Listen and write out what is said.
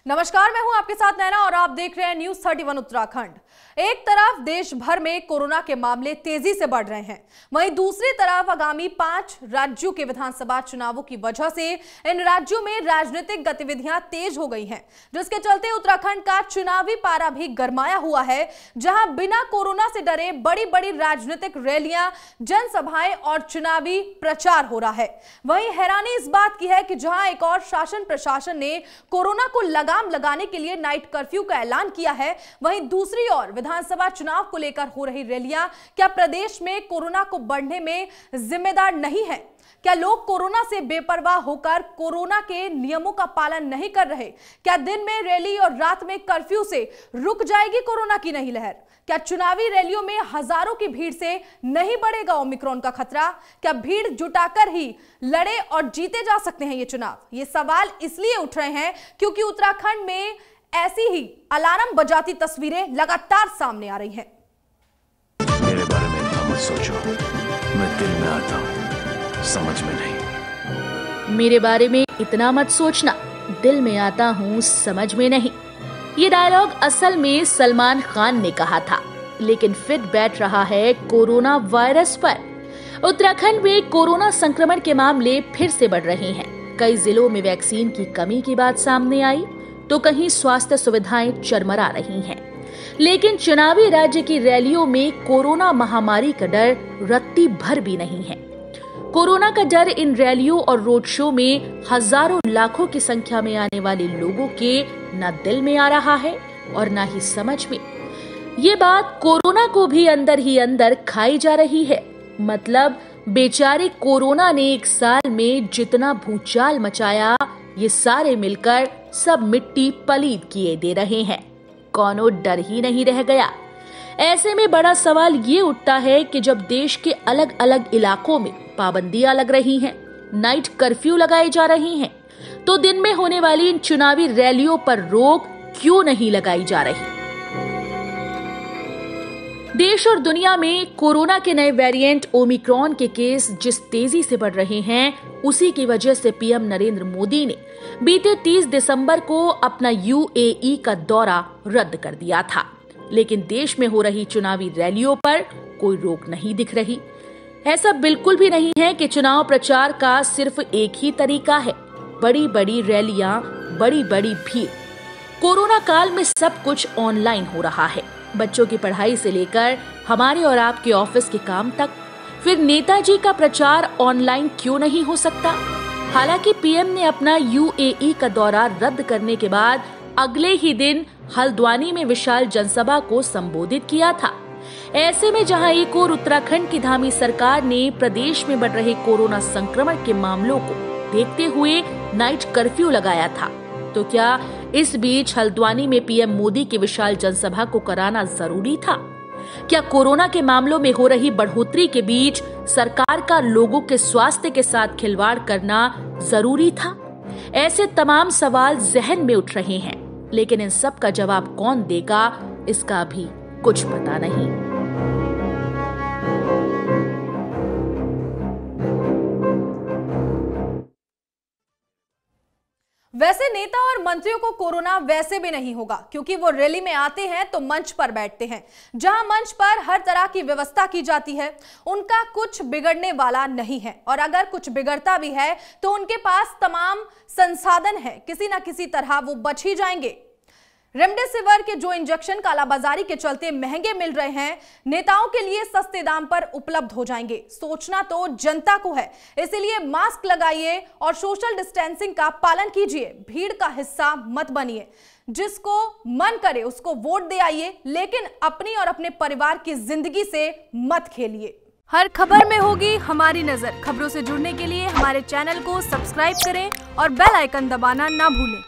नमस्कार, मैं हूं आपके साथ नैना और आप देख रहे हैं न्यूज 31 उत्तराखंड। एक तरफ देश भर में कोरोना के मामले तेजी से बढ़ रहे हैं, वहीं दूसरी तरफ आगामी 5 राज्यों के विधानसभा चुनावों की वजह से इन राज्यों में राजनीतिक गतिविधियां तेज हो गई हैं, जिसके चलते उत्तराखंड का चुनावी पारा भी गरमाया हुआ है, जहां बिना कोरोना से डरे बड़ी बड़ी राजनीतिक रैलियां, जनसभाएं और चुनावी प्रचार हो रहा है। वहीं हैरानी इस बात की है कि जहां एक और शासन प्रशासन ने कोरोना को लगाम लगाने के लिए नाइट कर्फ्यू का ऐलान किया है, वहीं दूसरी ओर विधानसभा चुनाव को लेकर हो रही रैलियां क्या प्रदेश में कोरोना को बढ़ने में जिम्मेदार नहीं है? क्या लोग कोरोना से बेपरवाह होकर कोरोना के नियमों का पालन नहीं कर रहे? क्या दिन में रैली और रात में कर्फ्यू से रुक जाएगी कोरोना की नई लहर? क्या चुनावी रैलियों में हजारों की भीड़ से नहीं बढ़ेगा ओमिक्रॉन का खतरा? क्या भीड़ जुटाकर ही लड़े और जीते जा सकते हैं ये चुनाव? ये सवाल इसलिए उठ रहे हैं क्योंकि उत्तराखंड में ऐसी ही अलार्म बजाती तस्वीरें लगातार सामने आ रही हैं। मेरे बारे में इतना मत सोचो, मैं दिल में आता हूँ, समझ में नहीं। मेरे बारे में इतना मत सोचना, दिल में आता हूँ, समझ में नहीं। ये डायलॉग असल में सलमान खान ने कहा था, लेकिन फिट बैठ रहा है कोरोना वायरस पर। उत्तराखंड में कोरोना संक्रमण के मामले फिर से बढ़ रहे हैं। कई जिलों में वैक्सीन की कमी की बात सामने आई, तो कहीं स्वास्थ्य सुविधाएं चरमरा रही हैं। लेकिन चुनावी राज्य की रैलियों में कोरोना महामारी का डर रत्ती भर भी नहीं है। कोरोना का डर इन रैलियों और रोड शो में हजारों लाखों की संख्या में आने वाले लोगों के न दिल में आ रहा है और न ही समझ में। ये बात कोरोना को भी अंदर ही अंदर खाई जा रही है। मतलब बेचारे कोरोना ने एक साल में जितना भूचाल मचाया, ये सारे मिलकर सब मिट्टी पलीद किए दे रहे हैं। कौनो डर ही नहीं रह गया। ऐसे में बड़ा सवाल ये उठता है कि जब देश के अलग अलग इलाकों में पाबंदियां लग रही हैं, नाइट कर्फ्यू लगाए जा रही हैं, तो दिन में होने वाली इन चुनावी रैलियों पर रोक क्यों नहीं लगाई जा रही? देश और दुनिया में कोरोना के नए वेरिएंट ओमिक्रॉन के केस जिस तेजी से बढ़ रहे हैं, उसी की वजह से पीएम नरेंद्र मोदी ने बीते 30 दिसंबर को अपना यूएई का दौरा रद्द कर दिया था। लेकिन देश में हो रही चुनावी रैलियों पर कोई रोक नहीं दिख रही। ऐसा बिल्कुल भी नहीं है कि चुनाव प्रचार का सिर्फ एक ही तरीका है, बड़ी बड़ी रैलियां, बड़ी बड़ी भीड़। कोरोना काल में सब कुछ ऑनलाइन हो रहा है, बच्चों की पढ़ाई से लेकर हमारे और आपके ऑफिस के काम तक। फिर नेताजी का प्रचार ऑनलाइन क्यों नहीं हो सकता? हालांकि पीएम ने अपना यूएई का दौरा रद्द करने के बाद अगले ही दिन हल्द्वानी में विशाल जनसभा को संबोधित किया था। ऐसे में जहां एक ओर उत्तराखंड की धामी सरकार ने प्रदेश में बढ़ रहे कोरोना संक्रमण के मामलों को देखते हुए नाइट कर्फ्यू लगाया था, तो क्या इस बीच हल्द्वानी में पीएम मोदी की विशाल जनसभा को कराना जरूरी था? क्या कोरोना के मामलों में हो रही बढ़ोतरी के बीच सरकार का लोगों के स्वास्थ्य के साथ खिलवाड़ करना जरूरी था? ऐसे तमाम सवाल जहन में उठ रहे हैं, लेकिन इन सब का जवाब कौन देगा, इसका भी कुछ पता नहीं। वैसे नेता और मंत्रियों को कोरोना वैसे भी नहीं होगा, क्योंकि वो रैली में आते हैं तो मंच पर बैठते हैं, जहां मंच पर हर तरह की व्यवस्था की जाती है। उनका कुछ बिगड़ने वाला नहीं है, और अगर कुछ बिगड़ता भी है तो उनके पास तमाम संसाधन है, किसी ना किसी तरह वो बच ही जाएंगे। रेमडेसिविर के जो इंजेक्शन कालाबाजारी के चलते महंगे मिल रहे हैं, नेताओं के लिए सस्ते दाम पर उपलब्ध हो जाएंगे। सोचना तो जनता को है, इसीलिए मास्क लगाइए और सोशल डिस्टेंसिंग का पालन कीजिए। भीड़ का हिस्सा मत बनिए। जिसको मन करे उसको वोट दे आइए, लेकिन अपनी और अपने परिवार की जिंदगी से मत खेलिए। हर खबर में होगी हमारी नजर। खबरों से जुड़ने के लिए हमारे चैनल को सब्सक्राइब करें और बेल आइकन दबाना ना भूलें।